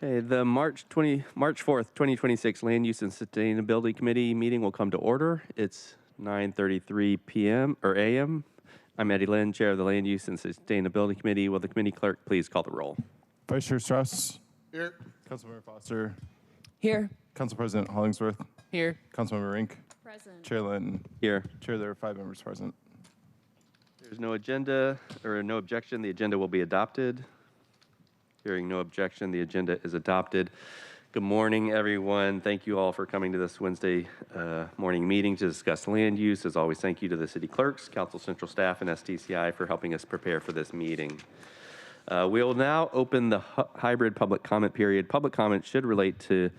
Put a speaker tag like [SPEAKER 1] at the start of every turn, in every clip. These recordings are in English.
[SPEAKER 1] Okay, the March 4th, 2026 Land Use and Sustainability Committee meeting will come to order. It's 9:33 p.m. or a.m. I'm Eddie Lynn, Chair of the Land Use and Sustainability Committee. Will the committee clerk please call the roll?
[SPEAKER 2] Vice Chair Strauss.
[SPEAKER 3] Here.
[SPEAKER 2] Councilmember Foster.
[SPEAKER 4] Here.
[SPEAKER 2] Council President Hollingsworth.
[SPEAKER 4] Here.
[SPEAKER 2] Councilmember Rink.
[SPEAKER 5] Present.
[SPEAKER 2] Chair Lynn.
[SPEAKER 1] Here.
[SPEAKER 2] Chair, there are 5 members present.
[SPEAKER 1] There's no agenda or no objection. The agenda will be adopted. Hearing no objection, the agenda is adopted. Good morning, everyone. Thank you all for coming to this Wednesday morning meeting to discuss land use. As always, thank you to the city clerks, council central staff, and STCI for helping us prepare for this meeting. We will now open the hybrid public comment period. Public comment should relate to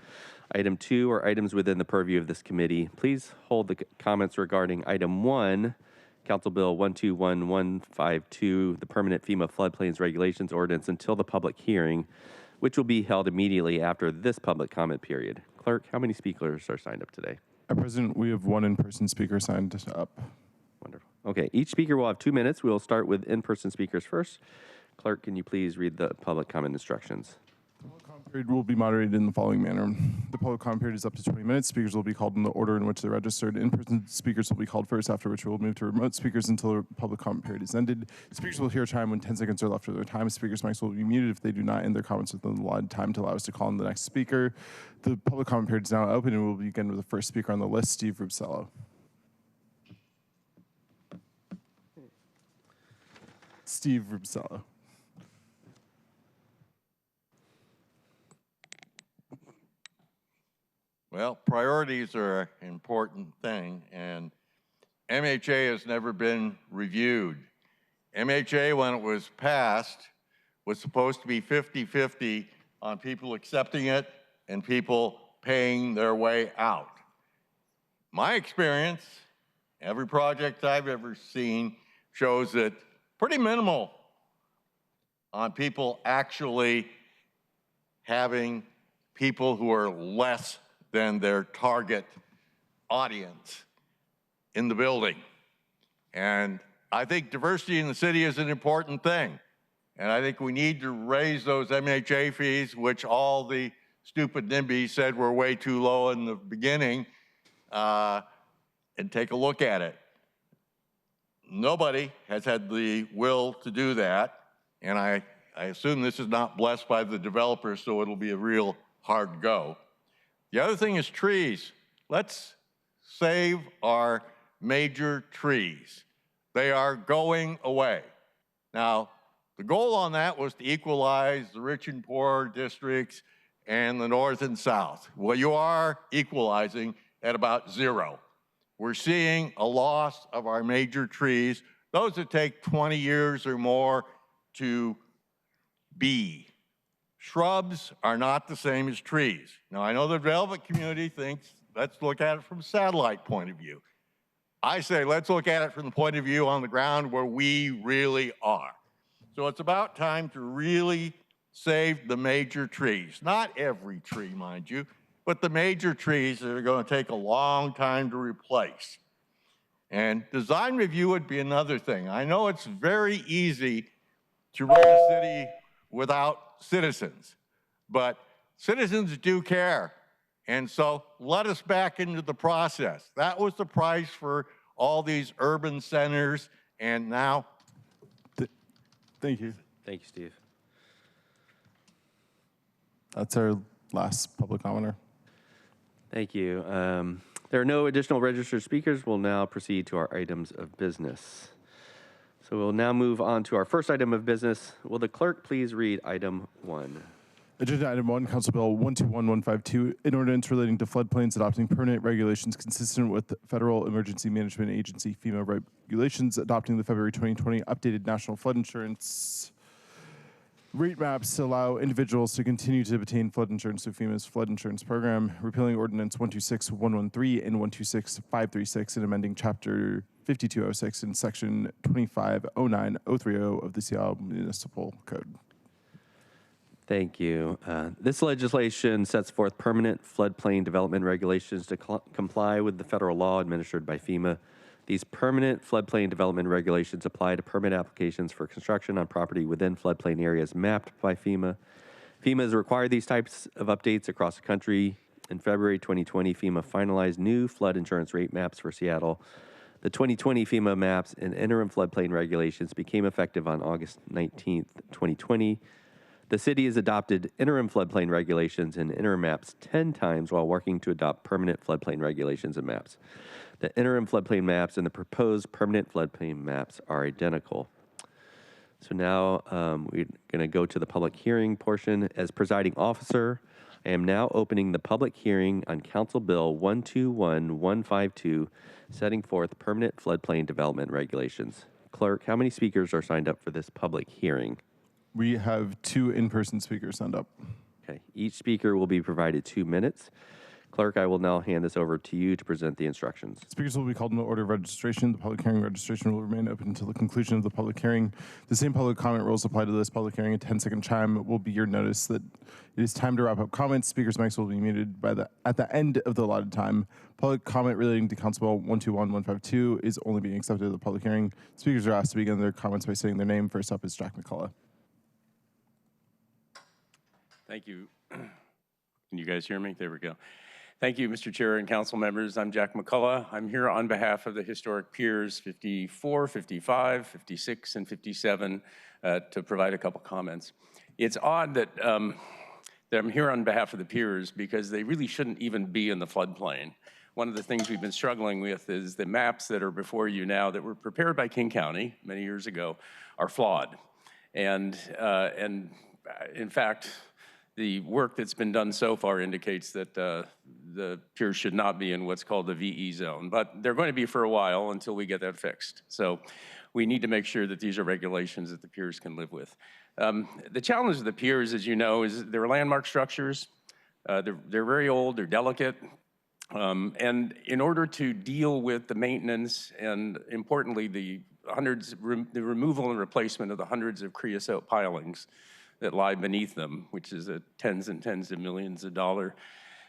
[SPEAKER 1] item 2 or items within the purview of this committee. Please hold the comments regarding item 1, Council Bill 121152, the permanent FEMA floodplains regulations ordinance, until the public hearing, which will be held immediately after this public comment period. Clerk, how many speakers are signed up today?
[SPEAKER 2] At present, we have 1 in-person speaker signed up.
[SPEAKER 1] Wonderful. Okay, each speaker will have 2 minutes. We will start with in-person speakers first. Clerk, can you please read the public comment instructions?
[SPEAKER 2] The public comment period will be moderated in the following manner. The public comment period is up to 20 minutes. Speakers will be called in the order in which they're registered. In-person speakers will be called first, after which we will move to remote speakers until the public comment period is ended. Speakers will hear a chime when 10 seconds are left of their time. Speakers' mics will be muted if they do not end their comments within the allotted time to allow us to call in the next speaker. The public comment period is now open, and we'll begin with the first speaker on the list, Steve Rubsello. Steve Rubsello.
[SPEAKER 3] Well, priorities are an important thing, and MHA has never been reviewed. MHA, when it was passed, was supposed to be 50-50 on people accepting it and people paying their way out. My experience, every project I've ever seen, shows that pretty minimal on people actually having people who are less than their target audience in the building. And I think diversity in the city is an important thing. And I think we need to raise those MHA fees, which all the stupid NIMBYs said were way too low in the beginning, and take a look at it. Nobody has had the will to do that. And I assume this is not blessed by the developers, so it'll be a real hard go. The other thing is trees. Let's save our major trees. They are going away. Now, the goal on that was to equalize the rich and poor districts and the north and south. Well, you are equalizing at about 0. We're seeing a loss of our major trees, those that take 20 years or more to be. Shrubs are not the same as trees. Now, I know the development community thinks, let's look at it from a satellite point of view. I say, let's look at it from the point of view on the ground where we really are. So it's about time to really save the major trees. Not every tree, mind you, but the major trees that are going to take a long time to replace. And design review would be another thing. I know it's very easy to run a city without citizens, but citizens do care. And so let us back into the process. That was the price for all these urban centers, and now.
[SPEAKER 2] Thank you.
[SPEAKER 1] Thank you, Steve.
[SPEAKER 2] That's our last public commenter.
[SPEAKER 1] Thank you. There are no additional registered speakers. We'll now proceed to our items of business. So we'll now move on to our first item of business. Will the clerk please read item 1?
[SPEAKER 2] Agenda item 1, Council Bill 121152, an ordinance relating to floodplains adopting permanent regulations consistent with Federal Emergency Management Agency FEMA regulations, adopting the February 2020 updated national flood insurance rate maps to allow individuals to continue to obtain flood insurance through FEMA's flood insurance program, repealing Ordinance 126113 and 126536, and amending Chapter 5206 and Section 2509030 of the Seattle Municipal Code.
[SPEAKER 1] Thank you. This legislation sets forth permanent floodplain development regulations to comply with the federal law administered by FEMA. These permanent floodplain development regulations apply to permit applications for construction on property within floodplain areas mapped by FEMA. FEMA has required these types of updates across the country. In February 2020, FEMA finalized new flood insurance rate maps for Seattle. The 2020 FEMA maps and interim floodplain regulations became effective on August 19th, 2020. The city has adopted interim floodplain regulations and interim maps 10 times while working to adopt permanent floodplain regulations and maps. The interim floodplain maps and the proposed permanent floodplain maps are identical. So now we're going to go to the public hearing portion. As presiding officer, I am now opening the public hearing on Council Bill 121152, setting forth permanent floodplain development regulations. Clerk, how many speakers are signed up for this public hearing?
[SPEAKER 2] We have 2 in-person speakers signed up.
[SPEAKER 1] Okay, each speaker will be provided 2 minutes. Clerk, I will now hand this over to you to present the instructions.
[SPEAKER 2] Speakers will be called in the order of registration. The public hearing registration will remain open until the conclusion of the public hearing. The same public comment rules apply to this public hearing. A 10-second chime will be your notice that it is time to wrap up comments. Speakers' mics will be muted at the end of the allotted time. Public comment relating to Council Bill 121152 is only being accepted at the public hearing. Speakers are asked to begin their comments by saying their name. First up is Jack McCullough.
[SPEAKER 4] Thank you. Can you guys hear me? There we go. Thank you, Mr. Chair and council members. I'm Jack McCullough. I'm here on behalf of the historic piers 54, 55, 56, and 57 to provide a couple comments. It's odd that, that I'm here on behalf of the piers because they really shouldn't even be in the floodplain. One of the things we've been struggling with is the maps that are before you now that were prepared by King County many years ago are flawed. And in fact, the work that's been done so far indicates that the piers should not be in what's called the VE zone, but they're going to be for a while until we get that fixed. So we need to make sure that these are regulations that the piers can live with. The challenge of the piers, as you know, is they're landmark structures. They're very old, they're delicate. And in order to deal with the maintenance and importantly, the removal and replacement of the hundreds of creosote pilings that lie beneath them, which is a tens and tens of millions of dollar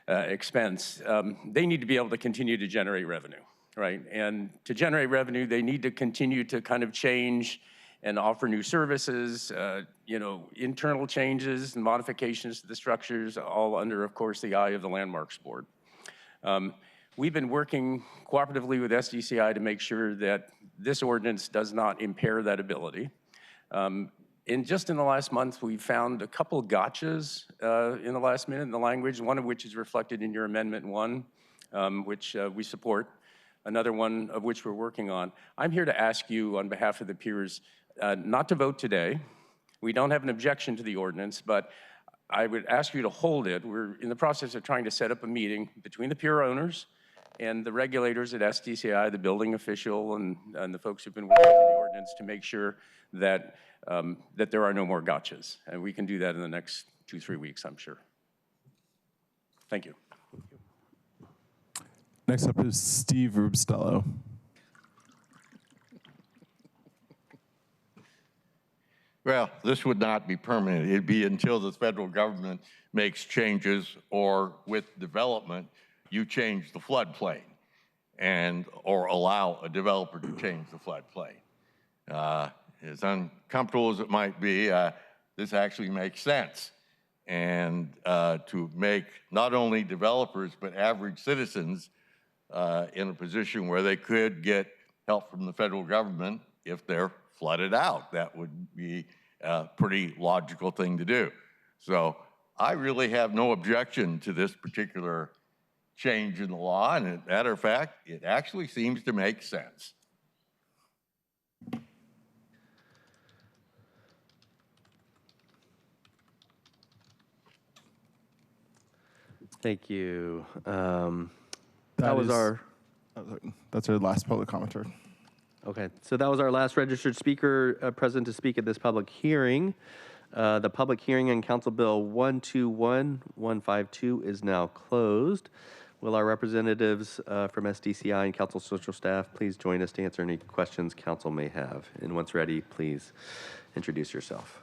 [SPEAKER 4] expense, they need to be able to continue to generate revenue, right? And to generate revenue, they need to continue to kind of change and offer new services, you know, internal changes and modifications to the structures, all under, of course, the eye of the Landmarks Board. We've been working cooperatively with SDCI to make sure that this ordinance does not impair that ability. Just in the last month, we found a couple of gotchas in the last minute in the language, one of which is reflected in your Amendment 1, which we support, another one of which we're working on. I'm here to ask you on behalf of the peers not to vote today. We don't have an objection to the ordinance, but I would ask you to hold it. We're in the process of trying to set up a meeting between the pier owners and the regulators at SDCI, the building official, and the folks who've been working on the ordinance to make sure that that there are no more gotchas. And we can do that in the next 2-3 weeks, I'm sure. Thank you.
[SPEAKER 2] Next up is Steve Rubstello.
[SPEAKER 3] Well, this would not be permanent. It'd be until the federal government makes changes or with development, you change the floodplain or allow a developer to change the floodplain. As uncomfortable as it might be, this actually makes sense. And to make not only developers, but average citizens in a position where they could get help from the federal government if they're flooded out. That would be a pretty logical thing to do. So I really have no objection to this particular change in the law. And as a matter of fact, it actually seems to make sense.
[SPEAKER 1] Thank you.
[SPEAKER 2] That's
[SPEAKER 1] our
[SPEAKER 2] last public commenter.
[SPEAKER 1] Okay, so that was our last registered speaker present to speak at this public hearing. The public hearing on Council Bill 121152 is now closed. Will our representatives from SDCI and Council Social Staff please join us to answer any questions Council may have? And once ready, please introduce yourself.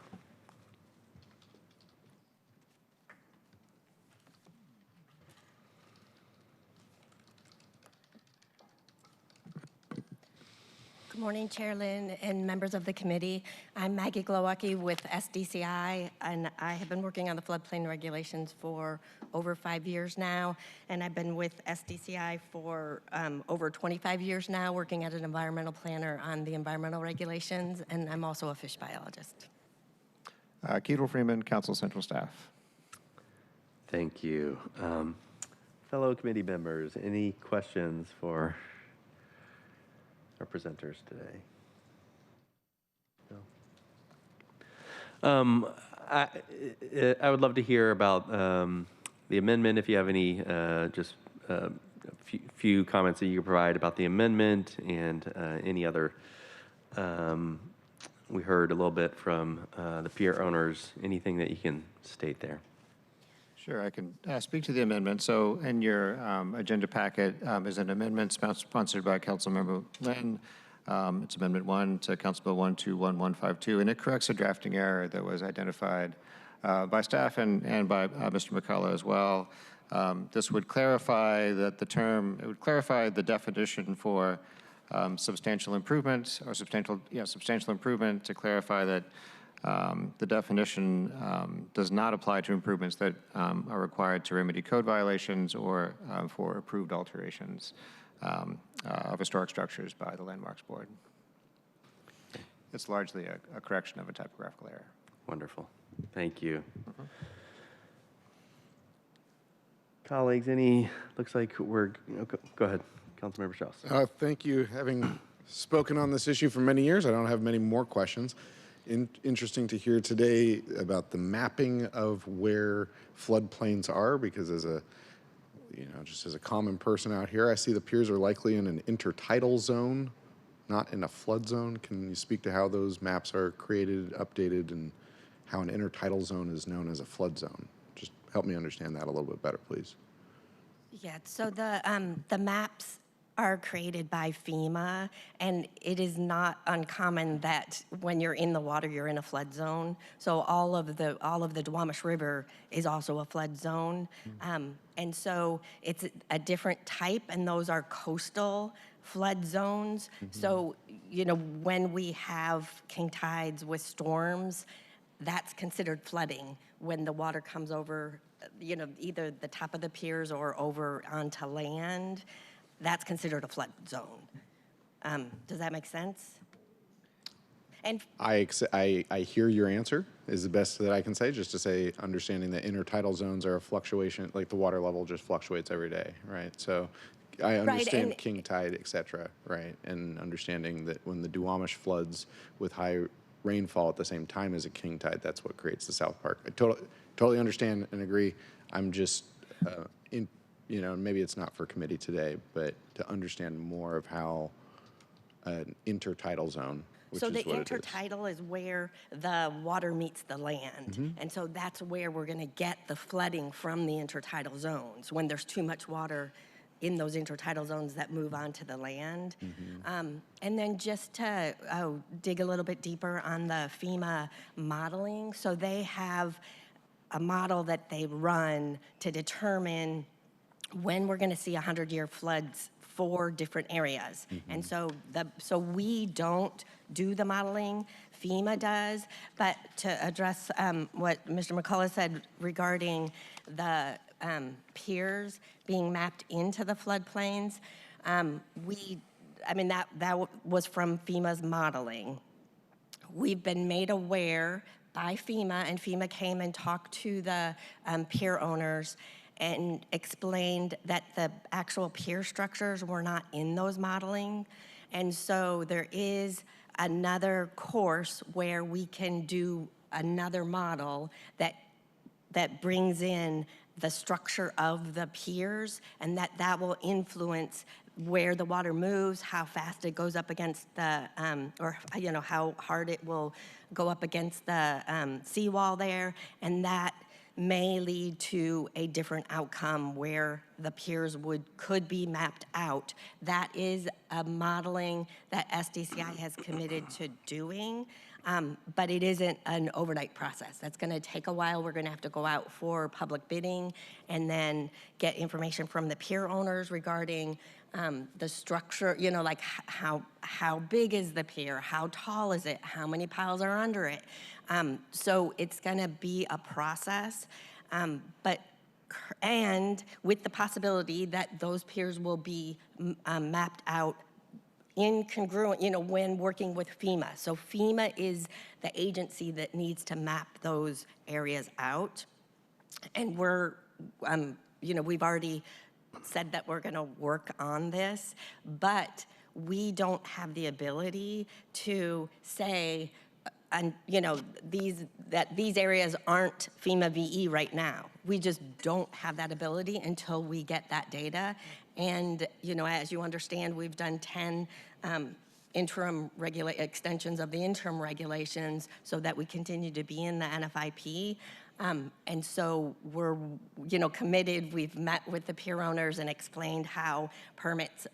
[SPEAKER 5] Good morning, Chair Lynn and members of the committee. I'm Maggie Glowacki with SDCI, and I have been working on the floodplain regulations for over 5 years now, and I've been with SDCI for over 25 years now, working as an environmental planner on the environmental regulations, and I'm also a fish biologist.
[SPEAKER 6] Ketel Freeman, Council Central Staff.
[SPEAKER 1] Thank you. Fellow committee members, any questions for our presenters today? No. I would love to hear about the amendment. If you have any, just a few comments that you could provide about the amendment and any other. We heard a little bit from the pier owners. Anything that you can state there?
[SPEAKER 6] Sure, I can speak to the amendment. So in your agenda packet is an amendment sponsored by Councilmember Lynn. It's Amendment 1 to Council Bill 121152, and it corrects a drafting error that was identified by staff and by Mr. McCullough as well. This would clarify that it would clarify the definition for substantial improvement or substantial improvement, to clarify that the definition does not apply to improvements that are required to remedy code violations or for approved alterations of historic structures by the Landmarks Board. It's largely a correction of a typographical error.
[SPEAKER 1] Wonderful. Thank you. Colleagues, looks like we're, go ahead, Councilmember Strauss.
[SPEAKER 7] Thank you. Having spoken on this issue for many years, I don't have many more questions. Interesting to hear today about the mapping of where floodplains are, because just as a common person out here, I see the piers are likely in an intertidal zone, not in a flood zone. Can you speak to how those maps are created, updated, and how an intertidal zone is known as a flood zone? Just help me understand that a little bit better, please.
[SPEAKER 5] Yeah, so the maps are created by FEMA, and it is not uncommon that when you're in the water, you're in a flood zone. So all of the Duwamish River is also a flood zone. And so it's a different type, and those are coastal flood zones. So, when we have king tides with storms, that's considered flooding when the water comes over, either the top of the piers or over onto land. That's considered a flood zone. Does that make sense? And
[SPEAKER 7] I hear your answer is the best that I can say, just to say, understanding that intertidal zones are a fluctuation, like the water level just fluctuates every day, right? So I understand
[SPEAKER 5] right,
[SPEAKER 7] king tide, et cetera, right? And understanding that when the Duwamish floods with high rainfall at the same time as a king tide, that's what creates the South Park. I totally understand and agree. I'm just maybe it's not for committee today, but to understand more of how an intertidal zone, which
[SPEAKER 5] so
[SPEAKER 7] is
[SPEAKER 5] the
[SPEAKER 7] what it is.
[SPEAKER 5] intertidal is where the water meets the land. And so that's where we're going to get the flooding from the intertidal zones, when there's too much water in those intertidal zones that move onto the land. And then just to dig a little bit deeper on the FEMA modeling, so they have a model that they run to determine when we're going to see 100-year floods for different areas. And so we don't do the modeling, FEMA does. But to address what Mr. McCullough said regarding the piers being mapped into the floodplains, that was from FEMA's modeling. We've been made aware by FEMA, and FEMA came and talked to the pier owners and explained that the actual pier structures were not in those modeling. And so there is another course where we can do another model that brings in the structure of the piers, and that will influence where the water moves, how fast it goes up against the, how hard it will go up against the seawall there, and that may lead to a different outcome where the piers could be mapped out. That is a modeling that SDCI has committed to doing, but it isn't an overnight process. That's going to take a while. We're going to have to go out for public bidding and then get information from the pier owners regarding the structure, like how big is the pier, how tall is it, how many piles are under it. So it's going to be a process, and with the possibility that those piers will be mapped out incongruent, when working with FEMA. So FEMA is the agency that needs to map those areas out. And we've already said that we're going to work on this, but we don't have the ability to say, these areas aren't FEMA VE right now. We just don't have that ability until we get that data. And, as you understand, we've done 10 extensions of the interim regulations so that we continue to be in the NFIP. And so we're, committed. We've met with the pier owners and explained how permits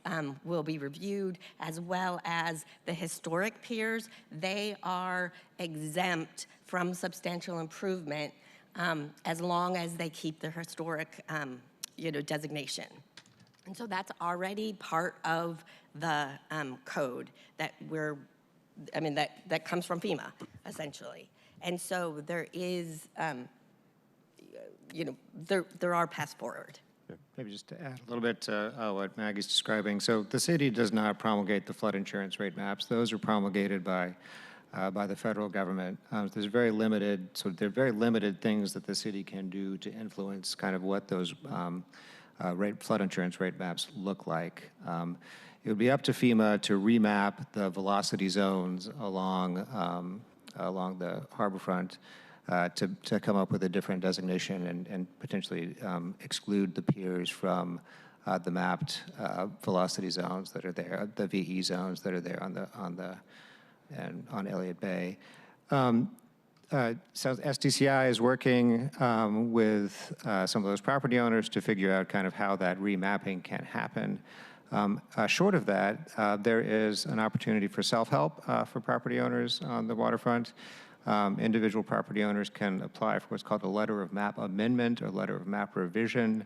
[SPEAKER 5] will be reviewed, as well as the historic piers. They are exempt from substantial improvement as long as they keep their historic, designation. And so that's already part of the code that that comes from FEMA, essentially. And so there is, there are paths forward.
[SPEAKER 6] Maybe just to add a little bit to what Maggie's describing. So the city does not promulgate the flood insurance rate maps. Those are promulgated by the federal government. There are very limited things that the city can do to influence kind of what those flood insurance rate maps look like. It would be up to FEMA to remap the velocity zones along the harborfront to come up with a different designation and potentially exclude the piers from the mapped velocity zones that are there, the VE zones that are there on Elliott Bay. So SDCI is working with some of those property owners to figure out kind of how that remapping can happen. Short of that, there is an opportunity for self-help for property owners on the waterfront. Individual property owners can apply for what's called a letter of map amendment or letter of map revision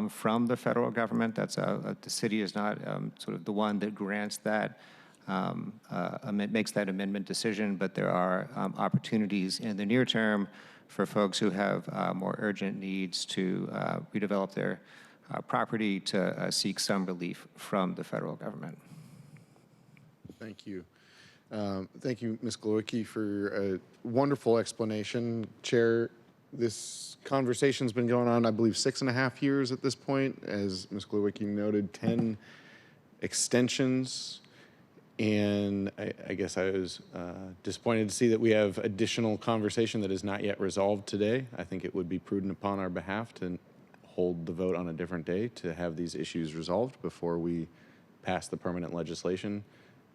[SPEAKER 6] from the federal government. That's the city is not sort of the one that grants that, makes that amendment decision, but there are opportunities in the near term for folks who have more urgent needs to redevelop their property to seek some relief from the federal government.
[SPEAKER 7] Thank you. Thank you, Ms. Glowicki, for a wonderful explanation. Chair, this conversation's been going on, I believe, 6.5 years at this point. As Ms. Glowicki noted, 10 extensions. And I guess I was disappointed to see that we have additional conversation that is not yet resolved today. I think it would be prudent upon our behalf to hold the vote on a different day to have these issues resolved before we pass the permanent legislation.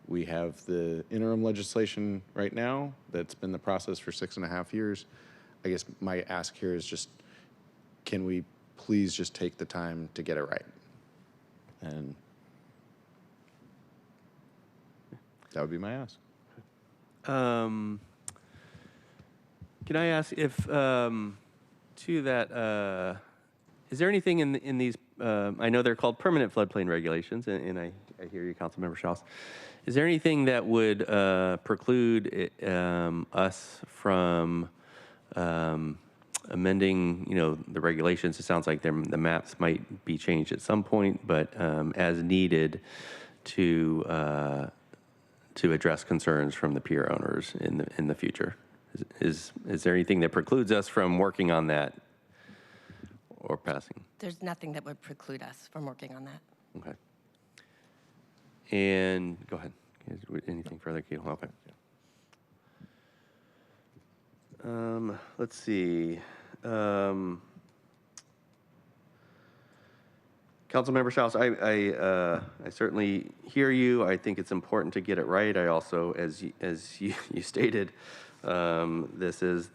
[SPEAKER 7] We have the interim legislation right now that's been the process for 6.5 years. I guess my ask here is just, can we please just take the time to get it right? And that would be my ask.
[SPEAKER 1] Can I ask if, to that, is there anything in these, I know they're called permanent floodplain regulations, and I hear you, Councilmember Strauss. Is there anything that would preclude us from amending, the regulations? It sounds like the maps might be changed at some point, but as needed to address concerns from the pier owners in the future. Is there anything that precludes us from working on that or passing?
[SPEAKER 5] There's nothing that would preclude us from working on that.
[SPEAKER 1] Okay. And go ahead. Anything further, Keith? Okay. Let's see. Councilmember Strauss, I certainly hear you. I think it's important to get it right. I also, as you stated, this is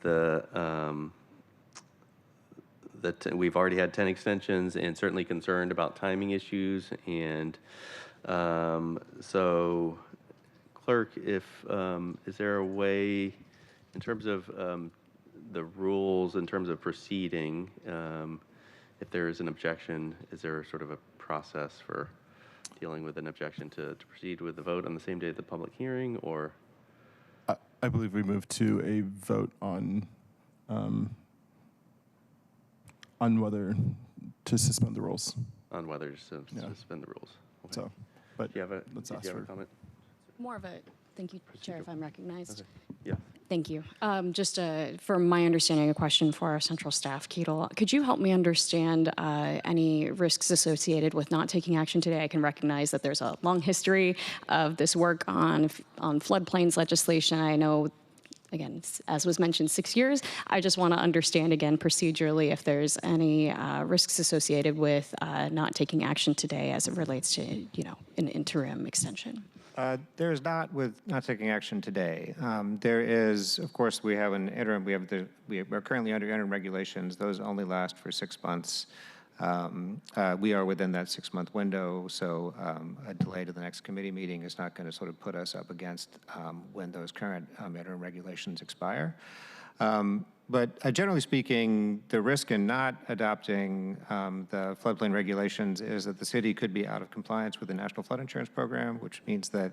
[SPEAKER 1] we've already had 10 extensions and certainly concerned about timing issues. And so, Clerk, is there a way, in terms of the rules, in terms of proceeding, if there is an objection, is there sort of a process for dealing with an objection to proceed with the vote on the same day of the public hearing, or
[SPEAKER 2] I believe we moved to a vote on whether to suspend the rules.
[SPEAKER 1] on whether to suspend the rules? Okay.
[SPEAKER 2] So, but
[SPEAKER 1] Do you have a,
[SPEAKER 2] let's
[SPEAKER 1] did
[SPEAKER 2] ask
[SPEAKER 1] you have
[SPEAKER 2] for
[SPEAKER 1] a comment?
[SPEAKER 8] More of a, thank you, Chair, if I'm recognized.
[SPEAKER 1] Yeah.
[SPEAKER 8] Thank you. Just from my understanding, a question for our central staff, Keatle. Could you help me understand any risks associated with not taking action today? I can recognize that there's a long history of this work on floodplains legislation. I know, again, as was mentioned, 6 years. I just want to understand again procedurally if there's any risks associated with not taking action today as it relates to, an interim extension.
[SPEAKER 6] There is not with not taking action today. There is, of course, we have an interim. We are currently under interim regulations. Those only last for 6 months. We are within that 6-month window, so a delay to the next committee meeting is not going to sort of put us up against when those current interim regulations expire. But generally speaking, the risk in not adopting the floodplain regulations is that the city could be out of compliance with the National Flood Insurance Program, which means that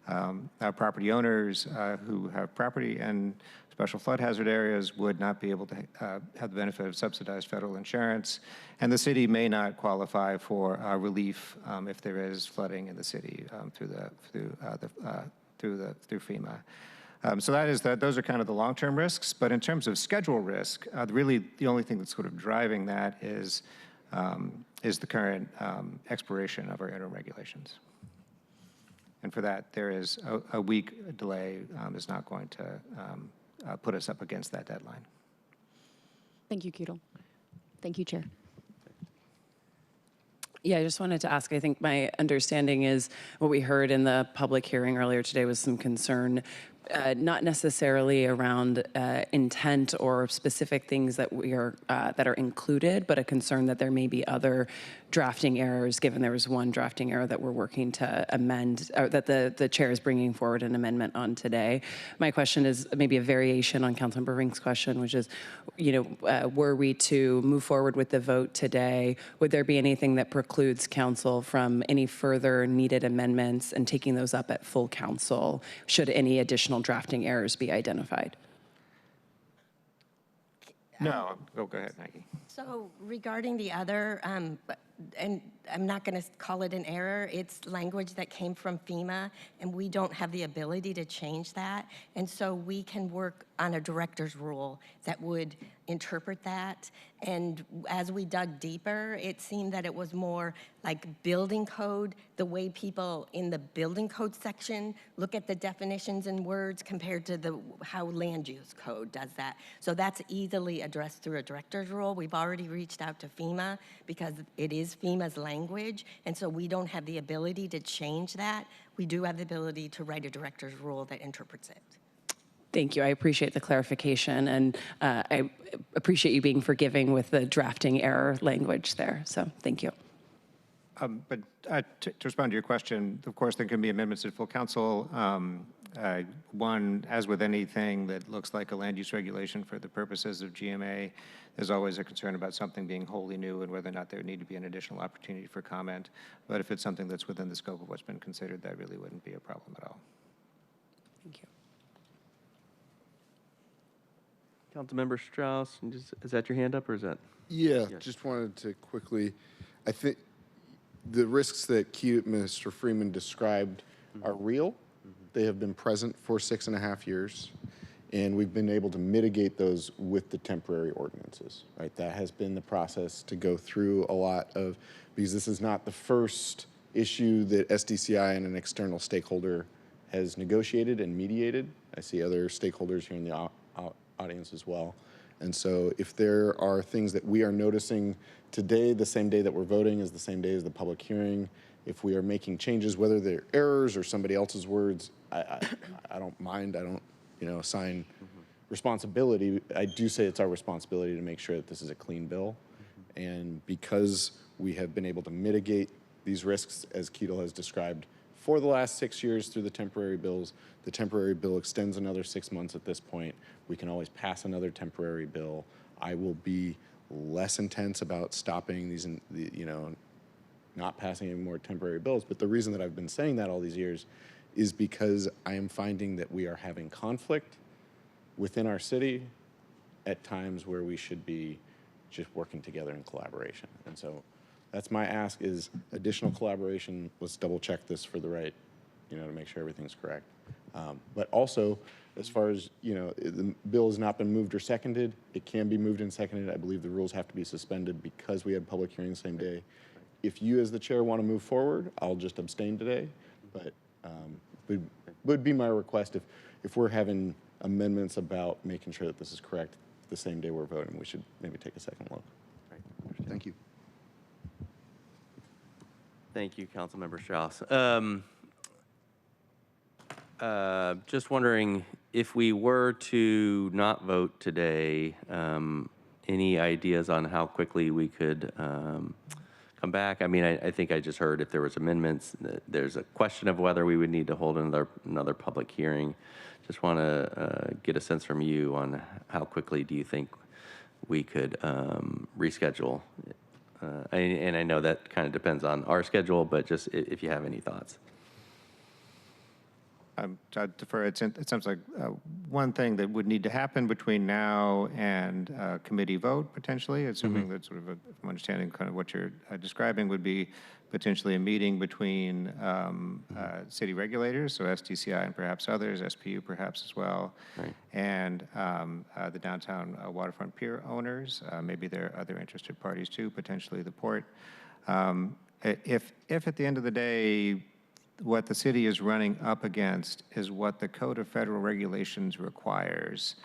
[SPEAKER 6] our property owners who have property in special flood hazard areas would not be able to have the benefit of subsidized federal insurance, and the city may not qualify for relief if there is flooding in the city through FEMA. So those are kind of the long-term risks. But in terms of schedule risk, really the only thing that's sort of driving that is the current expiration of our interim regulations. And for that, there is a week delay is not going to put us up against that deadline.
[SPEAKER 8] Thank you, Keatle. Thank you, Chair.
[SPEAKER 9] Yeah, I just wanted to ask, I think my understanding is what we heard in the public hearing earlier today was some concern, not necessarily around intent or specific things that that are included, but a concern that there may be other drafting errors, given there was one drafting error that we're working to amend, or that the chair is bringing forward an amendment on today. My question is maybe a variation on Councilmember Rink's question, which is, were we to move forward with the vote today, would there be anything that precludes council from any further needed amendments and taking those up at full council should any additional drafting errors be identified?
[SPEAKER 6] No. Oh, go ahead, Maggie.
[SPEAKER 5] So regarding the other, and I'm not going to call it an error, it's language that came from FEMA, and we don't have the ability to change that. And so we can work on a director's rule that would interpret that. And as we dug deeper, it seemed that it was more like building code, the way people in the building code section look at the definitions and words compared to how land use code does that. So that's easily addressed through a director's rule. We've already reached out to FEMA because it is FEMA's language, and so we don't have the ability to change that. We do have the ability to write a director's rule that interprets it.
[SPEAKER 9] Thank you. I appreciate the clarification, and I appreciate you being forgiving with the drafting error language there. So thank you.
[SPEAKER 6] But to respond to your question, of course, there can be amendments at full council. One, as with anything that looks like a land use regulation for the purposes of GMA, there's always a concern about something being wholly new and whether or not there would need to be an additional opportunity for comment. But if it's something that's within the scope of what's been considered, that really wouldn't be a problem at all.
[SPEAKER 9] Thank you.
[SPEAKER 1] Councilmember Strauss, is that your hand up, or is that?
[SPEAKER 7] Yeah,
[SPEAKER 1] Yes.
[SPEAKER 7] just wanted to quickly, I think the risks that Mr. Freeman described are real. They have been present for 6.5 years, and we've been able to mitigate those with the temporary ordinances, right? That has been the process to go through a lot of, because this is not the first issue that SDCI and an external stakeholder has negotiated and mediated. I see other stakeholders here in the audience as well. And so if there are things that we are noticing today, the same day that we're voting is the same day as the public hearing, if we are making changes, whether they're errors or somebody else's words, I don't mind. I don't, assign responsibility. I do say it's our responsibility to make sure that this is a clean bill. And because we have been able to mitigate these risks, as Keatle has described, for the last 6 years through the temporary bills, the temporary bill extends another 6 months at this point. We can always pass another temporary bill. I will be less intense about stopping these, not passing any more temporary bills. But the reason that I've been saying that all these years is because I am finding that we are having conflict within our city at times where we should be just working together in collaboration. And so that's my ask, is additional collaboration. Let's double check this for the right, to make sure everything's correct. But also, as far as, the bill has not been moved or seconded, it can be moved and seconded. I believe the rules have to be suspended because we had public hearings the same day. If you as the chair want to move forward, I'll just abstain today. But would be my request, if we're having amendments about making sure that this is correct the same day we're voting, we should maybe take a second look.
[SPEAKER 10] Thank you.
[SPEAKER 1] Thank you, Councilmember Strauss. Just wondering, if we were to not vote today, any ideas on how quickly we could come back? I mean, I think I just heard if there was amendments, there's a question of whether we would need to hold another public hearing. Just want to get a sense from you on how quickly do you think we could reschedule? And I know that kind of depends on our schedule, but just if you have any thoughts.
[SPEAKER 6] I defer. It sounds like one thing that would need to happen between now and committee vote, potentially, assuming that sort of, if I'm understanding kind of what you're describing, would be potentially a meeting between city regulators, so SDCI and perhaps others, SPU perhaps as well,
[SPEAKER 1] right,
[SPEAKER 6] and the downtown waterfront pier owners. Maybe there are other interested parties too, potentially the port. If at the end of the day, what the city is running up against is what the Code of Federal Regulations requires,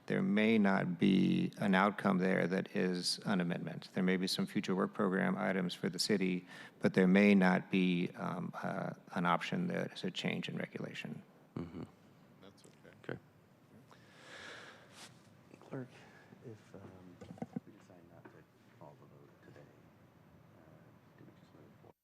[SPEAKER 6] there may not be an outcome there that is an amendment. There may be some future work program items for the city, but there may not be an option that is a change in regulation.
[SPEAKER 7] That's okay.
[SPEAKER 1] Okay. Clerk, if we decide not to call the vote today, do we just move forward?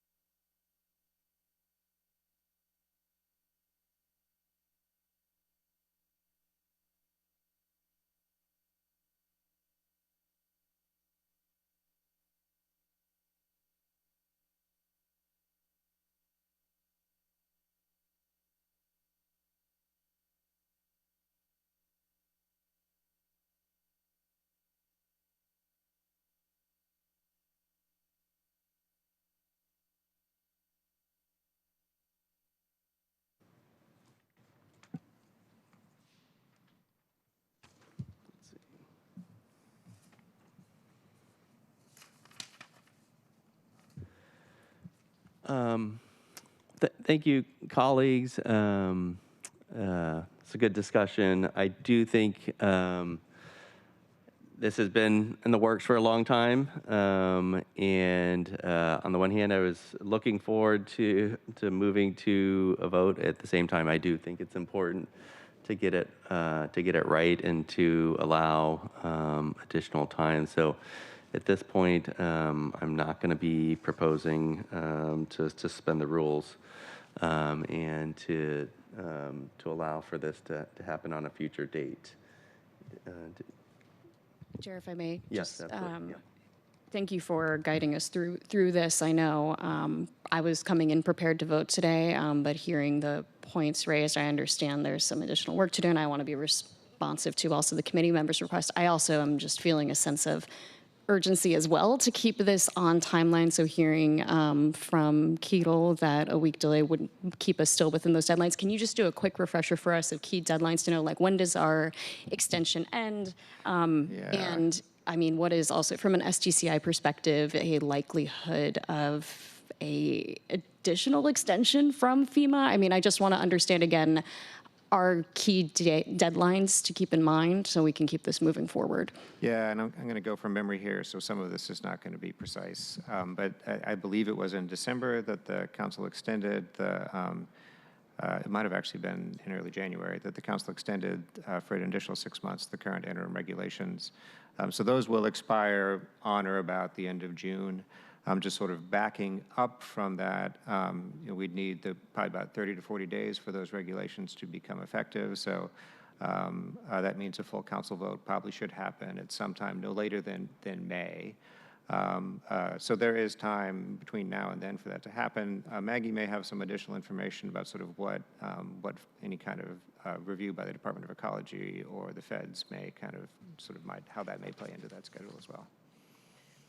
[SPEAKER 1] Thank you, colleagues. It's a good discussion. I do think this has been in the works for a long time. And on the one hand, I was looking forward to moving to a vote. At the same time, I do think it's important to get it right and to allow additional time. So at this point, I'm not going to be proposing to suspend the rules and to allow for this to happen on a future date.
[SPEAKER 8] Chair, if I may,
[SPEAKER 1] Yes,
[SPEAKER 8] just
[SPEAKER 1] absolutely. Yeah.
[SPEAKER 8] thank you for guiding us through this. I know I was coming in prepared to vote today, but hearing the points raised, I understand there's some additional work to do, and I want to be responsive to also the committee members' request. I also am just feeling a sense of urgency as well to keep this on timeline. So hearing from Keatle that a week delay would keep us still within those deadlines. Can you just do a quick refresher for us of key deadlines to know, like, when does our extension end? And I mean, what is also, from an SDCI perspective, a likelihood of a additional extension from FEMA? I mean, I just want to understand again our key deadlines to keep in mind so we can keep this moving forward.
[SPEAKER 6] Yeah, and I'm going to go from memory here, so some of this is not going to be precise. But I believe it was in December that the council extended the, it might have actually been in early January, that the council extended for an additional 6 months the current interim regulations. So those will expire on or about the end of June. Just sort of backing up from that, we'd need probably about 30 to 40 days for those regulations to become effective. So that means a full council vote probably should happen at some time no later than May. So there is time between now and then for that to happen. Maggie may have some additional information about sort of what any kind of review by the Department of Ecology or the feds may kind of sort of how that may play into that schedule as well.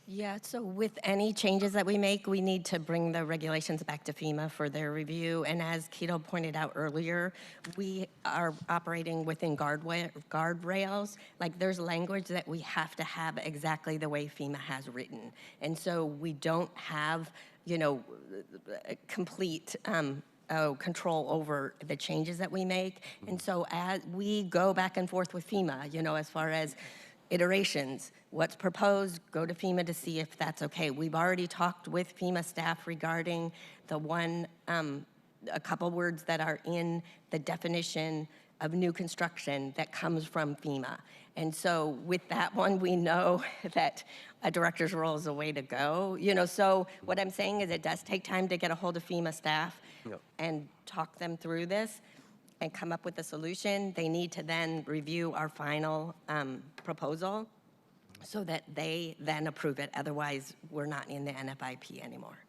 [SPEAKER 5] Yeah, so with any changes that we make, we need to bring the regulations back to FEMA for their review. And as Keto pointed out earlier, we are operating within guardrails. Like there's language that we have to have exactly the way FEMA has written. And so we don't have, complete control over the changes that we make. And so as we go back and forth with FEMA, as far as iterations, what's proposed, go to FEMA to see if that's okay. We've already talked with FEMA staff regarding a couple words that are in the definition of new construction that comes from FEMA. And so with that one, we know that a director's role is a way to go. So what I'm saying is it does take time to get a hold of FEMA staff and talk them through this and come up with a solution. They need to then review our final proposal so that they then approve it. Otherwise, we're not in the NFIP anymore.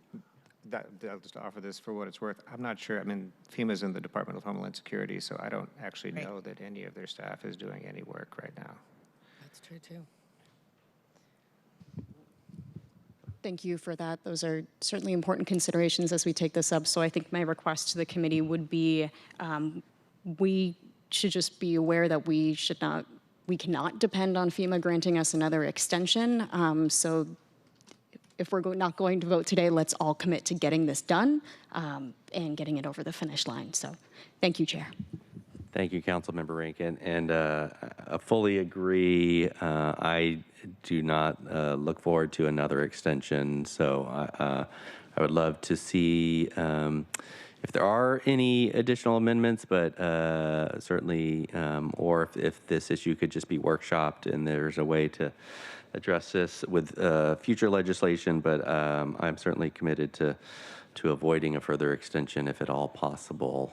[SPEAKER 6] I'll just offer this for what it's worth. I'm not sure. I mean, FEMA's in the Department of Homeland Security, so I don't actually know that any of their staff is doing any work right now.
[SPEAKER 5] That's true, too.
[SPEAKER 8] Thank you for that. Those are certainly important considerations as we take this up. So I think my request to the committee would be we should just be aware that we cannot depend on FEMA granting us another extension. So if we're not going to vote today, let's all commit to getting this done and getting it over the finish line. So thank you, Chair.
[SPEAKER 1] Thank you, Councilmember Rankin. And I fully agree. I do not look forward to another extension. So I would love to see if there are any additional amendments, but certainly, or if this issue could just be workshopped and there's a way to address this with future legislation. But I'm certainly committed to avoiding a further extension if at all possible.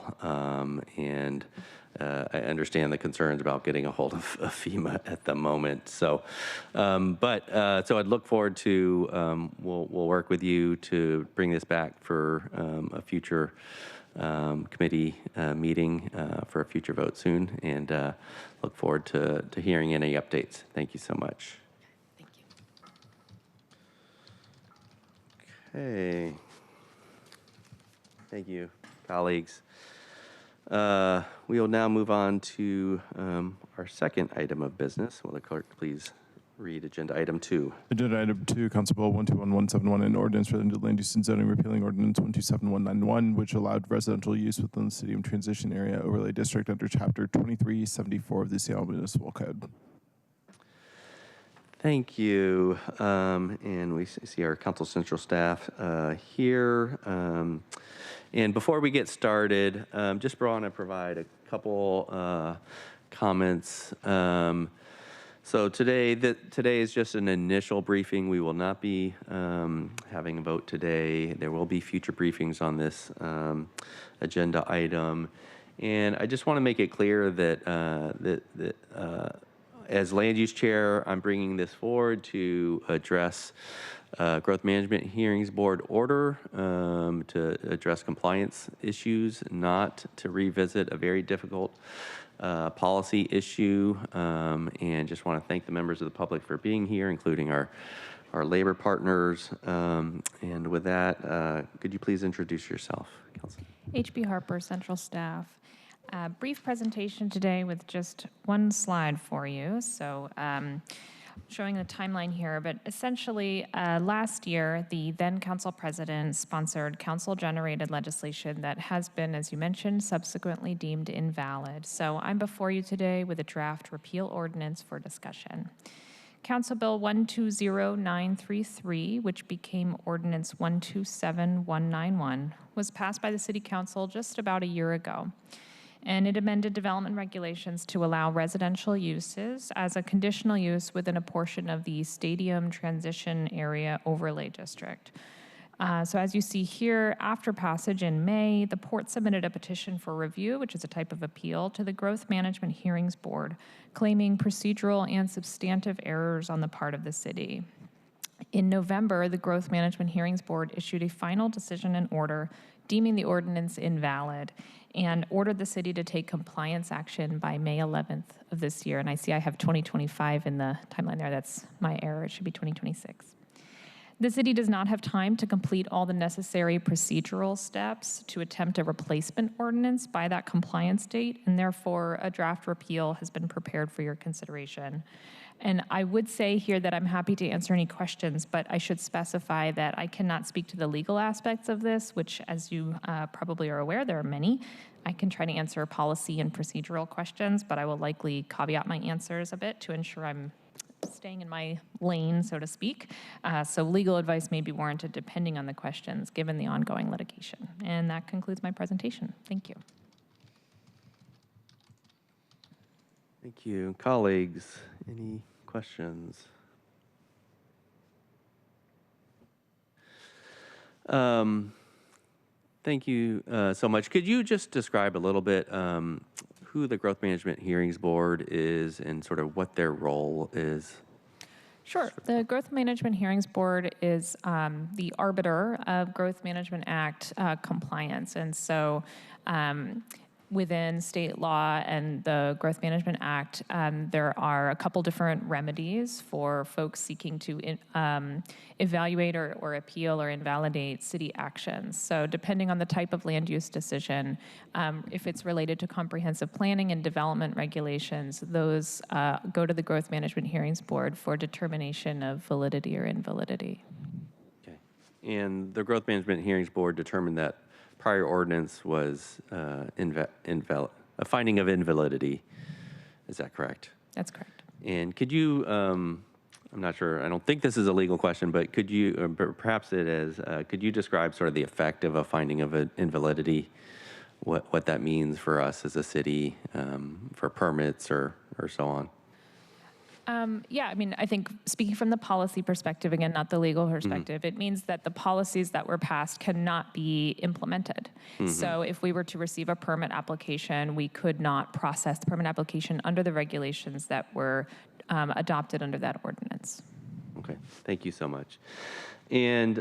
[SPEAKER 1] I understand the concerns about getting a hold of FEMA at the moment. So, so I'd look forward to, we'll work with you to bring this back for a future committee meeting for a future vote soon, and look forward to hearing any updates. Thank you so much.
[SPEAKER 5] Thank you.
[SPEAKER 1] Okay. Thank you, colleagues. We will now move on to our second item of business. Will the clerk please read agenda item 2?
[SPEAKER 2] Agenda item 2, Council Bill 121171, an ordinance relating to land use and zoning repealing ordinance 127191, which allowed residential use within the Stadium Transition Area Overlay District under Chapter 2374 of the Seattle Municipal Code.
[SPEAKER 1] Thank you. And we see our Council Central staff here. And before we get started, just want to provide a couple comments. So today is just an initial briefing. We will not be having a vote today. There will be future briefings on this agenda item. And I just want to make it clear that, as Land Use Chair, I'm bringing this forward to address Growth Management Hearings Board order to address compliance issues, not to revisit a very difficult policy issue. And just want to thank the members of the public for being here, including our labor partners. And with that, could you please introduce yourself, Council?
[SPEAKER 10] H.B. Harper, Central Staff. Brief presentation today with just one slide for you. So showing the timeline here, but essentially last year, the then council president sponsored council-generated legislation that has been, as you mentioned, subsequently deemed invalid. So I'm before you today with a draft repeal ordinance for discussion. Council Bill 120933, which became Ordinance 127191, was passed by the City Council just about a year ago. And it amended development regulations to allow residential uses as a conditional use within a portion of the Stadium Transition Area Overlay District. So as you see here, after passage in May, the port submitted a petition for review, which is a type of appeal, to the Growth Management Hearings Board, claiming procedural and substantive errors on the part of the city. In November, the Growth Management Hearings Board issued a final decision and order deeming the ordinance invalid and ordered the city to take compliance action by May 11th of this year. And I see I have 2025 in the timeline there. That's my error. It should be 2026. The city does not have time to complete all the necessary procedural steps to attempt a replacement ordinance by that compliance date, and therefore a draft repeal has been prepared for your consideration. And I would say here that I'm happy to answer any questions, but I should specify that I cannot speak to the legal aspects of this, which, as you probably are aware, there are many. I can try to answer policy and procedural questions, but I will likely caveat my answers a bit to ensure I'm staying in my lane, so to speak. So legal advice may be warranted depending on the questions, given the ongoing litigation. And that concludes my presentation. Thank you.
[SPEAKER 1] Thank you. Colleagues, any questions? Thank you so much. Could you just describe a little bit who the Growth Management Hearings Board is and sort of what their role is?
[SPEAKER 10] Sure. The Growth Management Hearings Board is the arbiter of Growth Management Act compliance. And so within state law and the Growth Management Act, there are a couple different remedies for folks seeking to evaluate or appeal or invalidate city actions. So depending on the type of land use decision, if it's related to comprehensive planning and development regulations, those go to the Growth Management Hearings Board for determination of validity or invalidity.
[SPEAKER 1] Okay. And the Growth Management Hearings Board determined that prior ordinance was a finding of invalidity. Is that correct?
[SPEAKER 10] That's correct.
[SPEAKER 1] And could you, I'm not sure, I don't think this is a legal question, but could you, or perhaps it is, could you describe sort of the effect of a finding of invalidity, what that means for us as a city, for permits or so on?
[SPEAKER 10] Yeah, I mean, I think speaking from the policy perspective, again, not the legal perspective, it means that the policies that were passed cannot be implemented. So if we were to receive a permit application, we could not process the permit application under the regulations that were adopted under that ordinance.
[SPEAKER 1] Okay, thank you so much. And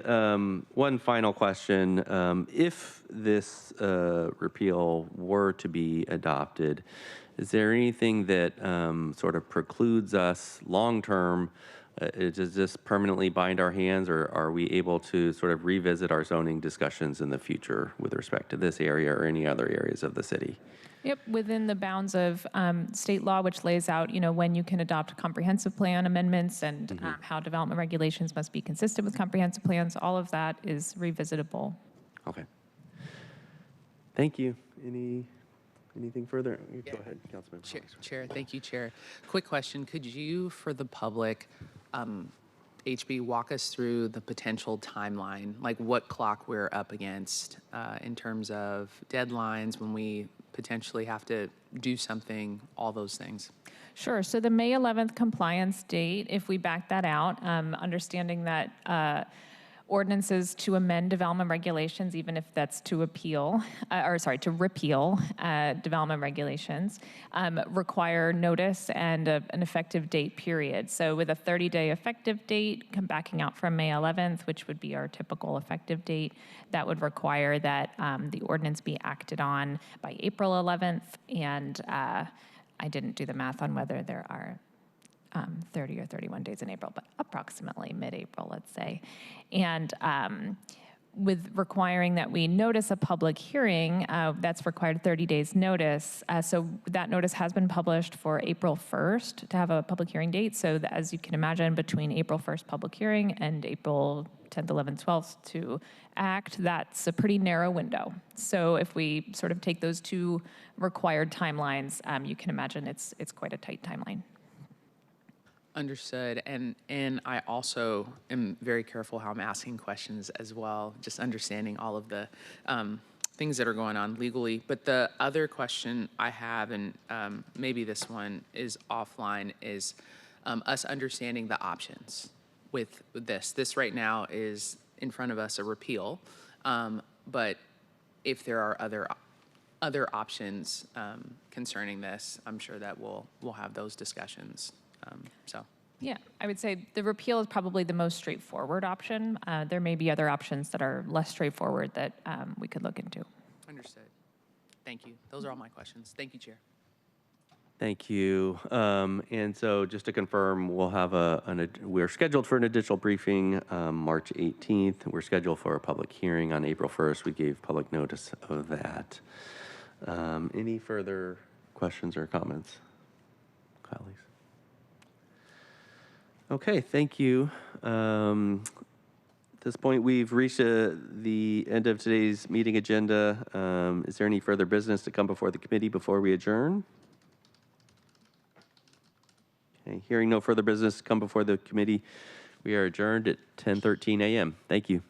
[SPEAKER 1] one final question. If this repeal were to be adopted, is there anything that sort of precludes us long-term? Does this permanently bind our hands, or are we able to sort of revisit our zoning discussions in the future with respect to this area or any other areas of the city?
[SPEAKER 10] Yep, within the bounds of state law, which lays out, when you can adopt comprehensive plan amendments and how development regulations must be consistent with comprehensive plans, all of that is revisitable.
[SPEAKER 1] Okay. Thank you. Anything further? Go ahead, Councilman.
[SPEAKER 11] Chair, thank you, Chair. Quick question. Could you, for the public, HB, walk us through the potential timeline, like what clock we're up against in terms of deadlines, when we potentially have to do something, all those things?
[SPEAKER 10] Sure. So the May 11th compliance date, if we back that out, understanding that ordinances to amend development regulations, even if that's to repeal development regulations, require notice and an effective date period. So with a 30-day effective date, backing out from May 11th, which would be our typical effective date, that would require that the ordinance be acted on by April 11th. And I didn't do the math on whether there are 30 or 31 days in April, but approximately mid-April, let's say. And with requiring that we notice a public hearing, that's required 30 days notice. So that notice has been published for April 1st to have a public hearing date. So that, as you can imagine, between April 1st public hearing and April 10th, 11th, 12th to act, that's a pretty narrow window. So if we sort of take those two required timelines, you can imagine it's quite a tight timeline.
[SPEAKER 11] Understood. And I also am very careful how I'm asking questions as well, just understanding all of the things that are going on legally. But the other question I have, and maybe this one is offline, is us understanding the options with this. This right now is in front of us a repeal, but if there are other options concerning this, I'm sure that we'll have those discussions. So
[SPEAKER 10] Yeah, I would say the repeal is probably the most straightforward option. There may be other options that are less straightforward that we could look into.
[SPEAKER 11] Understood. Thank you. Those are all my questions. Thank you, Chair.
[SPEAKER 1] Thank you. And so just to confirm, we'll have we're scheduled for an additional briefing March 18th. We're scheduled for a public hearing on April 1st. We gave public notice of that. Any further questions or comments, colleagues? Okay, thank you. At this point, we've reached the end of today's meeting agenda. Is there any further business to come before the committee before we adjourn? Okay, hearing no further business come before the committee, we are adjourned at 10:13 a.m. Thank you.